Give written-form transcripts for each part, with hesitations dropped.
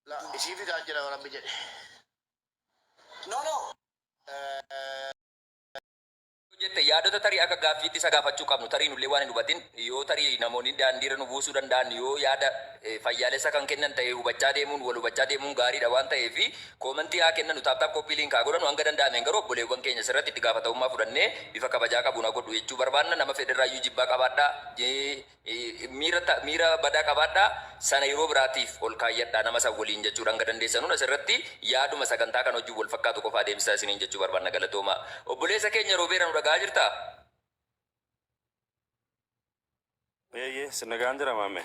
لا يسيفي تاجر ولا بجد no jette yaadota tarii akka gaaffiitti isa gaafachuu qabnu tarii nullee waan hin hubatin yoo tarii namoonni daandiirra nu buusuu danda'an yoo yaada fayyaalessa kan kennan ta'e hubachaa deemuun wal hubachaa deemuun gaariidha waan ta'eef koomentii haa kennan taaptaap koppii liinkaa godhanu hanga danda'ameen garuu obboleewwan keenya sirratti itti gaafatamummaa fudhannee bifa kabajaa qabuun godhu jechuu barbaanna nama federaayyuu jibbaa qabaadhaa miira badaa qabaadhaa sana yeroo biraatiif ol kaayyadhaa nama san waliin jechuudha hanga dandeessanuun asirratti yaaduma sagantaa kan hojii wal fakkaatu qofaa deemsisaa isiniin jechuu barbaanna galatooma obboleessa keenya roobeera nu dhagaa jirta sinagaan jira maame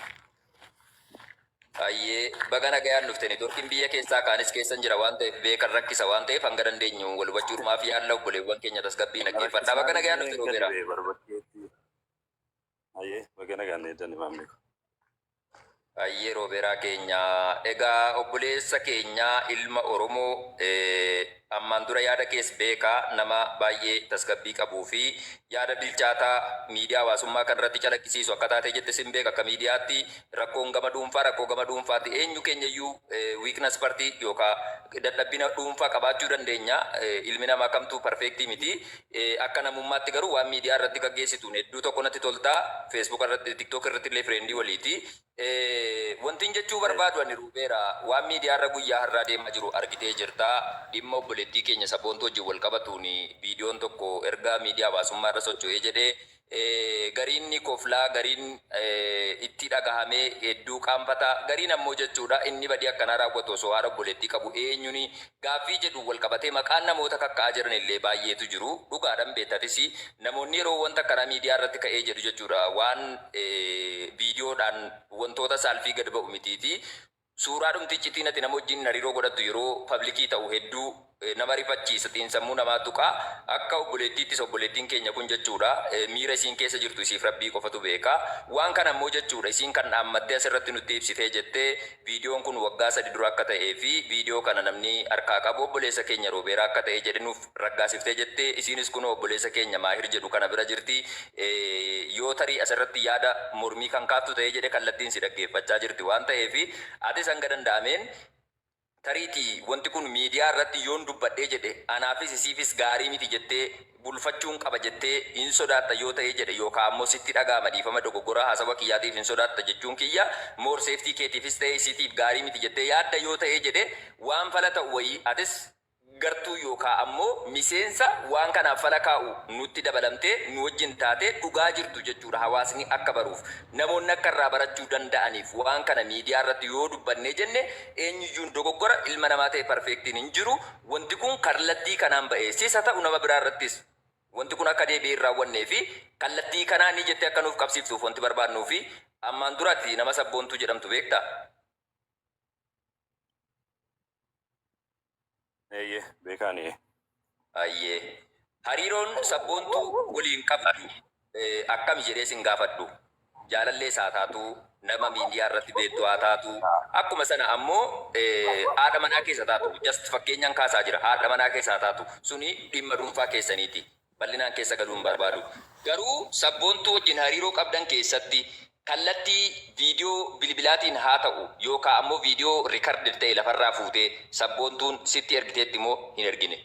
ayyee bagana gayaan dhufteni turtiin biyya keessaa kaanis keessan jira waan ta'eef beekan rakkisa waan ta'eef hanga dandeenyu wal hubachuudhumaa fi yaalla obboleewwan keenya tasgabbii naggeeffadhaa bagana gayaan dhufte roobeera ayyee bagana gayaan eeddani maamne ayyee roobeeraa keenya egaa obboleessa keenya ilma oromoo ammaan dura yaada kees beekaa nama baay'ee tasgabbii qabuu fi yaada bilchaataa miidiyaa hawaasummaa kan irratti calaqqisiisu akka taatee jette sin beeka akka miidiyaatti rakkoo gama dhuunfaatti eenyu keenyayyuu weakness partii yookaan dadhabbina dhuunfaa qabaachuu dandeenya ilmi namaa kamtuu perfeektii miti akka namummaatti garuu waan miidiyaa irratti gaggeessituun hedduu tokko natti toltaa feesbuuk irratti tiktook irratti illee fireendii waliiti wantin jechuu barbaadu ani rubeera waan miidiyaa irra guyyaa har'aa deemaa jiru argitee jirta dhimma obboleettii keenya saboontuu wajjin wal qabatuun viidiyoon tokko ergaa miidiyaa hawaasummaa irra socho'ee jedhee gariin ni koflaa gariin itti dhagahamee hedduu qaanfataa gariin ammoo jechuudha inni badii akkanaa raawwatu osoo haadha obboleettii qabu eenyuni gaaffii jedhu wal qabatee maqaan namoota kakka'aa jiran illee baay'eetu jiru dhugaadhaan beektatis namoonni yeroo wanta karaa miidiyaa irratti ka'ee jedhu jechuudha waan viidiyoodhaan wantoota saalfii gad ba'u mitiiti suuraa dhumtichitiin ati nama wajjin hariiroo godhattu yeroo paablikii ta'u hedduu nama rifachiisa xiinsammuu namaa tuqaa akka obboleettiittis obboleettiin keenya kun jechuudha miira isiin keessa jirtu isiif rabbii qofatu beeka waan kana ammoo jechuudha isiin kan dhaammattee asirratti nutti ibsitee jettee viidiyoon kun waggaa 3 dura akka ta'ee fi viidiyoo kana namni harkaa qabu obboleessa keenya roobeeraa akka ta'ee jedhe nuuf raggaasiftee jettee isiinis kun obboleessa keenya maahir jedhu kana bira jirti yoo tarii asirratti yaada mormii kan kaaftu ta'ee jedhe kallattiin si dhaggeeffachaa jirti waan ta'eef atis hanga danda'ameen tariiti wanti kun miidiyaa irratti yoon dubbadhee jedhe anaafis isiifis gaarii miti jettee bulfachuun qaba jettee hin sodaatta yoo ta'ee jedhe yookaan ammoo sitti dhagaama dhiifama dogoggoraa haasawaa kiyyaatiif hin sodaatta jechuun kiyya moor seeftii keetiifis ta'ee isiitiif gaarii miti jettee yaadda yoo ta'ee jedhe waan fala ta'u wayii atis gartuu yookaan ammoo miseensa waan kanaaf fala kaa'u nutti dabalamtee nu wajjin taatee dhugaa jirtu jechuudha hawaasni akka baruuf namoonni akka irraa barachuu danda'aniif waan kana miidiyaa irratti yoo dubbannee jenne eenyuyyuun dogoggora ilma namaa ta'e perfeektiin hin jiru wanti kun kallattii kanaan ba'ee siisa ta'u nama biraa irrattis wanti kun akka deebi'ee hin raawwannee fi kallattii kanaan ni jettee akka nuuf qabsiiftuuf wanti barbaadnuu fi ammaan duratti nama sabboontuu jedhamtu beektaa. beekaanii ayyee hariiroon sabboontuu waliin qabdu akkami jedhee sin gaafadhu jaalallee isaa taatu nama miidiyaa irratti beektu haa taatu akkuma sana ammoo haadha manaa keessa taatu just fakkeenyaan kaasaa jira haadha manaa keessa taatu suni dhimma dhuunfaa keessaniiti bal'inaan keessa galuun barbaadu garuu sabboontuu wajjin hariiroo qabdan keessatti kallattii viidiyoo bilbilaatiin haa ta'u yookaan ammoo viidiyoo riikardid ta'e lafarraa fuutee sabboontuun sitti ergiteetti immoo hin ergine.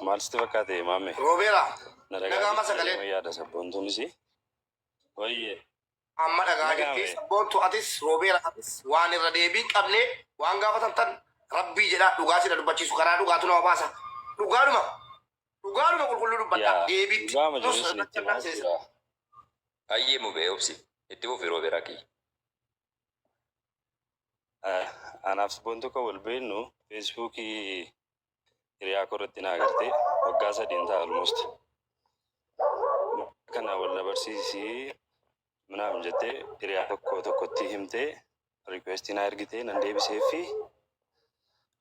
maal sitti fakkaate maame? Roobeera. Nagaa masagalee. Yaada sabboontuunis. Wayyee. Amma dhagaa jirti sabboontuu atis roobeera atis waan irra deebii qabne waan gaafatamtan rabbii jedhaa dhugaa sida dubbachiisu karaa dhugaatu nama baasa dhugaadhuma. Dhugaadhuma qulqulluu dubbadhaa deebiitti. Ayyee mubee obsi itti fufi roobeeraa kiyya. Anaaf sabboontuu kan wal beeknu feesbuukii hiriyaa korratti na agarte waggaa 3 ta'a almost. Kana wal dabarsiisii ምናምን jettee hiriyaa tokkotti himtee riikweestii na ergitee nan deebisee fi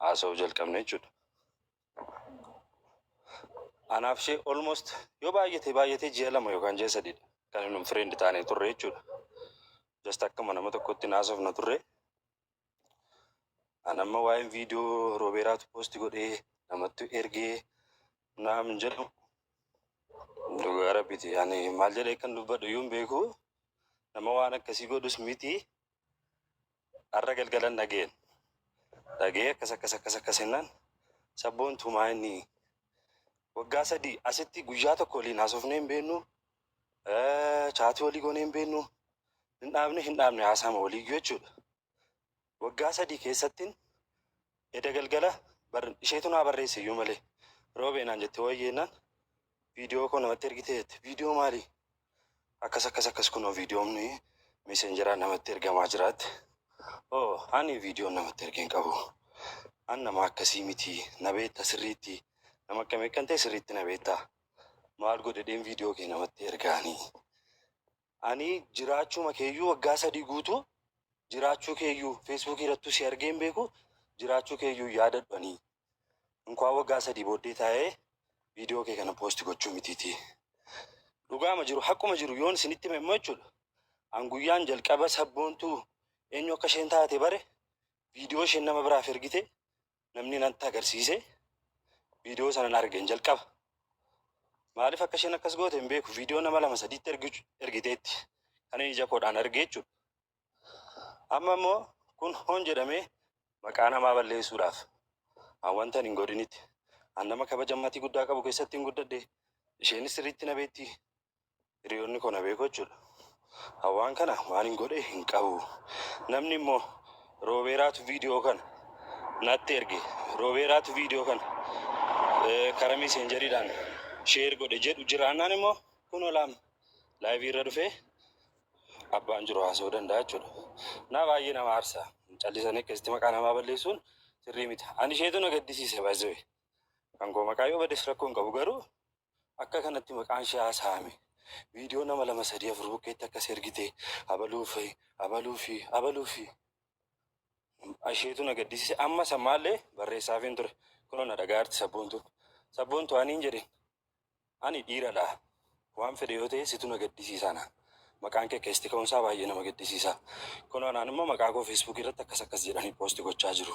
haasa'uu jalqabne jechuudha. Anaaf ishee almost yoo baay'atee ji'a 2 yookaan ji'a 3 kan inni friend taanee turre jechuudha. Just akkuma nama tokkotti naasofna turre. Anamma waa'een viidiyoo roobeeraatu poosti godhee namatti ergee naam jedhu dhugaa rabbiiti. Ani maal jedhee kan dubbadhu yoon beeku waan akkasii godhus miti. Har'a galgalan dhagee akkas jennaan sabboontuu maa inni waggaa 3 asitti guyyaa tokko waliin haasofnee hin beeknu, chaatii walii goonee hin beeknu, hin dhaabne haasama walii jechuudha. Waggaa 3 keessattiin eda galgala isheetu naa barreesse iyyuu malee roobeenaan jettee wayyeennaan viidiyoo koo namatti ergiteetti. Viidiyoo maali? Akkas kunoo viidiyoon meesenjeraan namatti ergamaa jiraatti. Ani viidiyoon namatti ergeen qabu. An nama akkasii miti. Na beekta sirriitti. Nama akkamii kan ta'e sirriitti na beekta. Maal godhadheen viidiyoo kee namatti ergaanii? Ani jiraachuma keeyyuu waggaa 3 guutuu jiraachuu keeyyuu feesbuukii irrattu si argeen beeku jiraachuu keeyyuu yaadadhanii. Inkwaa waggaa 3 booddee taa'ee viidiyoo kee kana poosti gochuu mitiiti. Dhugaama jiru haqquma jiru yoon isinitti himemmoo jechuudha. An guyyaan jalqaba sabboontuu eenyu akka isheen taate bare viidiyoo isheen nama biraaf ergite namni natti agarsiise viidiyoo sanan argeen jalqaba. Maaliif akka isheen akkas goote hin beeku. Viidiyoo nama 2-3 ergiteetti kan ija koodhaan argee jechuudha. Amma immoo kun hoon jedhamee maqaa namaa balleessuudhaaf an wanta hin godhinitti. An nama kabajammatii guddaa qabu keessatti hin guddadde. Isheenis sirriitti na beekti. Hiriyoonni koo na beeku jechuudha. Hawaan kana waan hin godhe hin qabu. Namni immoo roobeeraatu viidiyoo kana natti erge. Roobeeraatu viidiyoo kana karaa meesenjeriidhaan sheer godhe jedhu jiraannaan immoo kun olaam laayivii irra dhufee abbaan jiru haasa'uu danda'a jechuudha. Na baay'ee nama aarsa. Callisanii akkasitti maqaa namaa balleessuun sirrii miti. Ani isheetu na gaddisiise baay'ee. Kan koo maqaa yoo badees rakkoo hin qabu garuu akka kanatti maqaan ishee haasa'ame. Viidiyoo nama 2-3-4 bukkeetti akkas ergite abaluufi. Isheetu na gaddisiise. Amma sammaallee barreessaaf hin ture. Kunoo na dhagaarti sabboontuun. Sabboontu aniin jedhe ani dhiiradha. Waan fedhe yoo ta'e situ na gaddisiisana. Maqaan kee keessatti ka'umsaa baay'ee nama gaddisiisa. Kunoo anaan immoo maqaa koo feesbuukii irratti akkas jedhanii poosti gochaa jiru.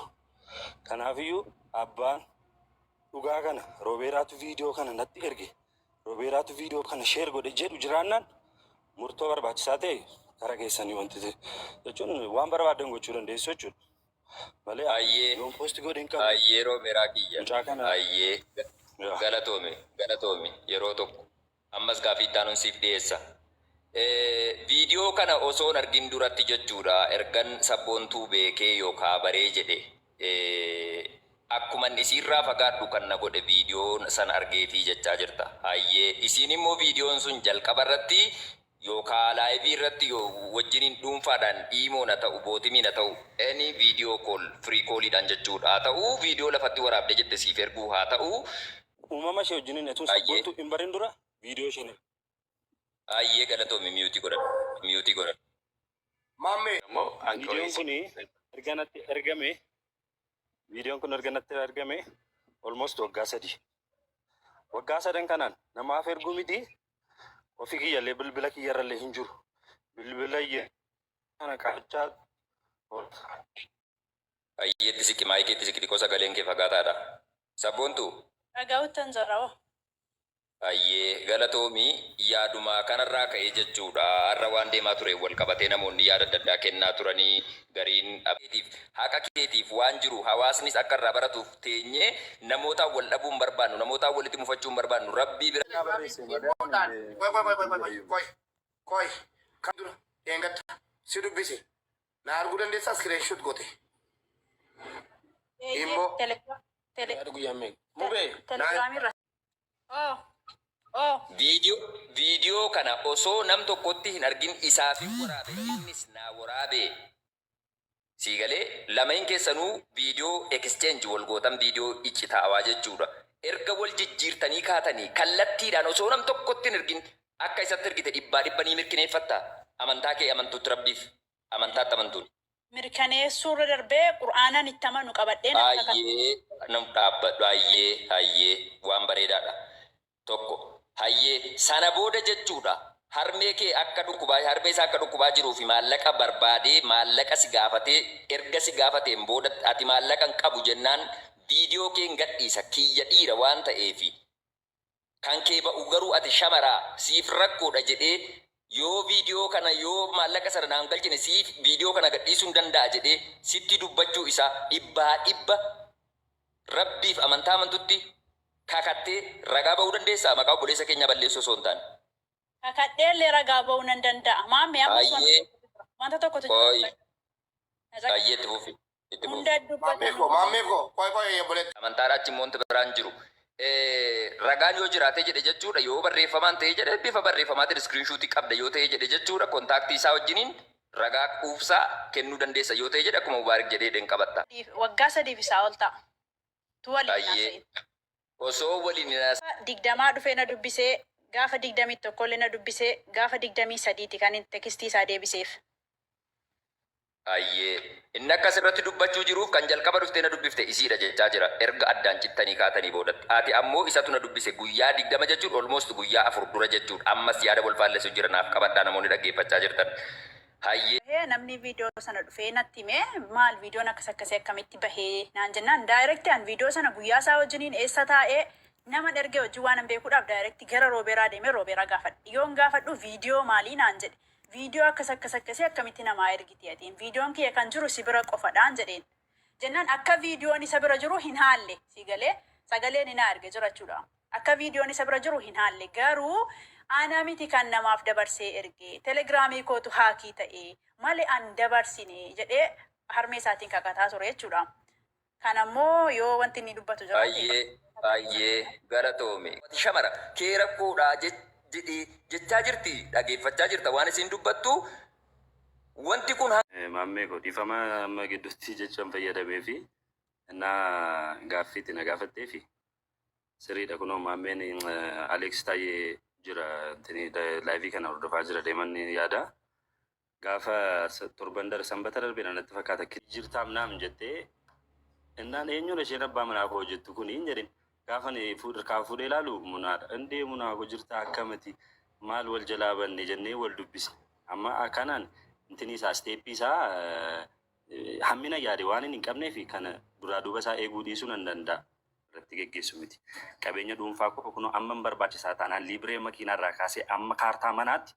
Kanaafiyyuu abbaan dhugaa kana roobeeraatu viidiyoo kana natti erge. Roobeeraatu viidiyoo kana sheer godhe jedhu jiraannaan murtoo barbaachisaa ta'e karaa keessanii wanti jechuun waan barbaadan gochuu dandeessu jechuudha. Malee yoon poosti godhe hin qabu. Ayyee roobeeraa kiyya. Ayyee galatoomi yeroo tokko ammas gaaffii itti aanuun siif dhiyeessa. Viidiyoo kana osoo hin argin duratti jechuudha ergan sabboontuu beekee yookaan baree jedhe akkuma isiirraa fagaadhu kan na godhe viidiyoo san argeetii jechaa jirta. Ayyee isiin immoo viidiyoon sun jalqaba irratti yookaan laayivii irratti wajjiniin dhuunfaadhaan dhiimoon haa ta'u bootimiin haa ta'u any viidiyoo kool firii kooliidhaan jechuudha haa ta'u viidiyoo lafatti waraabde jette siif erguu haa ta'u. Uumama ishee wajjiniin etuu sabboontuu hin barin dura viidiyoo isheen. Ayyee galatoomi miyuutii godhan. Maammee. Viidiyoon kun erganatti ergame. Viidiyoon kun erganatti ergame almost waggaa 3. Waggaa 3 kanaan namaaf erguu miti. Ofii kiyyallee bilbila kiyyarrallee hin jiru. Bilbila kana qabachaa. Ayyeetti siqi maayikeetti siqi xiqqoo sagaleen kee fagaataadha. Sabboontuu. Dhagahuuttan zarraa'oo. Ayyee galatoomii yaadumaa kanarraa ka'ee jechuudha. Har'a waan deemaa ture wal qabatee namoonni yaada adda addaa kennaa turanii gariin haqa keetiif waan jiru hawaasnis akka irraa baratuuf teenyee namootaan wal dhabuu hin barbaannu namootaan walitti mufachuu hin barbaannu rabbii bira. Koi kan dura eeggatta si dubbise na arguu dandeessaa screenshot goote. Immoo telegiraamii Viidiyoo kana osoo nam tokkotti hin argin isaaf waraabe innis naa waraabe. Siigalee lameen keessanuu viidiyoo exchange wal gootan viidiyoo iccitaawaa jechuudha. Erga wal jijjiirtanii kaatanii kallattiidhaan osoo nam tokkotti hin argin akka isatti ergite dhibbaa ni mirkaneeffatta. Amantaa kee amantuutti rabbiif amantaatti amantuun. Mirkaneessuurra darbee qur'aanaan itti amanu qabadhee nam dhaabbadhu hayyee waan bareedaadha. Tokko hayyee sana booda jechuudha harmee kee akka dhukkubaa harmee isaa akka dhukkubaa jiruu fi maallaqa barbaadee maallaqa si gaafatee erga si gaafateen booda ati maallaqa hin qabu jennaan viidiyoo kee hin gadhiisa kiyya dhiira waan ta'eefi kan kee ba'u garuu ati shamaraa siif rakkoodha jedhee yoo viidiyoo kana yoo maallaqa sana naan galchine siif viidiyoo kana gadhiisuu danda'a jedhee sitti dubbachuu isaa dhibba rabbiif amantaa amantutti kakattee ragaa ba'uu dandeessaa maqaa obboleessa keenya balleessuu osoo hin taane. Kakadheellee ragaa ba'uu nan danda'a. Maammee ammas wanta tokkotu jira. Baay'ee itti fufi. Hunda dubbatu. Maammee koo koy obboleessa. Amantaadhaachi immoo biraan jiru. Ragaan yoo jiraate jedhe jechuudha yoo barreeffamaan ta'e jedhe bifa barreeffamaatiin iskiriinshuutii qabda yoo ta'e jedhe jechuudha kontaaktii isaa wajjiniin ragaa quubsaa kennuu dandeessa yoo ta'e jedhe akkuma Mubaarak jedhee dheen qabatta. Waggaa 3 isaa ol ta'a. Tu waliin Baay'ee osoo waliin digdamaa dhufee na dubbisee gaafa 21 na dubbisee gaafa 23 kan tekstii isaa deebiseef. baay'ee inni akkas irratti dubbachuu jiruuf kan jalqaba dhuftee na dubbifte isiidha jechaa jira erga addaan cittanii kaatanii boodatti ati ammoo isatu na dubbise guyyaa 20 jechuun almost guyyaa 4 dura jechuudha ammas yaada wal faallessu jira naaf qabadhaa namoonni dhaggeeffachaa jirtan. Hayyee Namni viidiyoo sana dhufee natti himee maal viidiyoon akkasii akkamitti bahee naan jennaan daayirekti an viidiyoo sana guyyaa isaa wajjiniin eessa taa'ee nama ergee wajjin waan hin beekuudhaaf daayirekti gara Roobeeraa deemee Roobeeraa gaafadhe yoon gaafadhu viidiyoo maalii naan jedhe viidiyoo akkasii akkamitti namaa ergiti atiin viidiyoon kiyya kan jiru si bira qofadhaan jedheen jennaan akka viidiyoon isa bira jiru hin haalle si galee sagaleen hin erge jira jechuudha akka viidiyoon isa bira jiru hin haalle garuu ana miti kan namaaf dabarsee ergee telegiraamii kootu haakii ta'ee malee an dabarsine jedhee harmee isaatiin kakataa ture jechuudha. Kanammoo yoo wanti inni dubbatu jira. Baay'ee galatoome. Shamara kee rakkoodhaa jechaa jirti dhageeffachaa jirta waan isin dubbattu wanti kun. Maammee koo dhiifama amma gidduutti jechaan fayyadamee fi innaa gaaffiitti na gaafattee fi sirriidha kunoo maammeen Aleeks Taayee jira laayivii kana hordofaa jira deemanni yaada gaafa torban sanbata darbee natti fakkaata jirtaam naam jettee innaan eenyuun isheen abbaa manaa koo jettu kun hin jedhin gaafa fuudhee ilaalu munaadha indee munaa koo jirtaa akkamati maal wal jalaa banne jennee wal dubbise amma kanaan intini isaa steeppii isaa hammina yaade waan hin qabnee fi kana duraa duuba isaa eeguu dhiisuu nan danda'a. Irratti geggeessu miti qabeenya dhuunfaa koo kunoo amma barbaachisaa taanaan liibiree makiinaa irraa kaasee amma kaartaa manaatti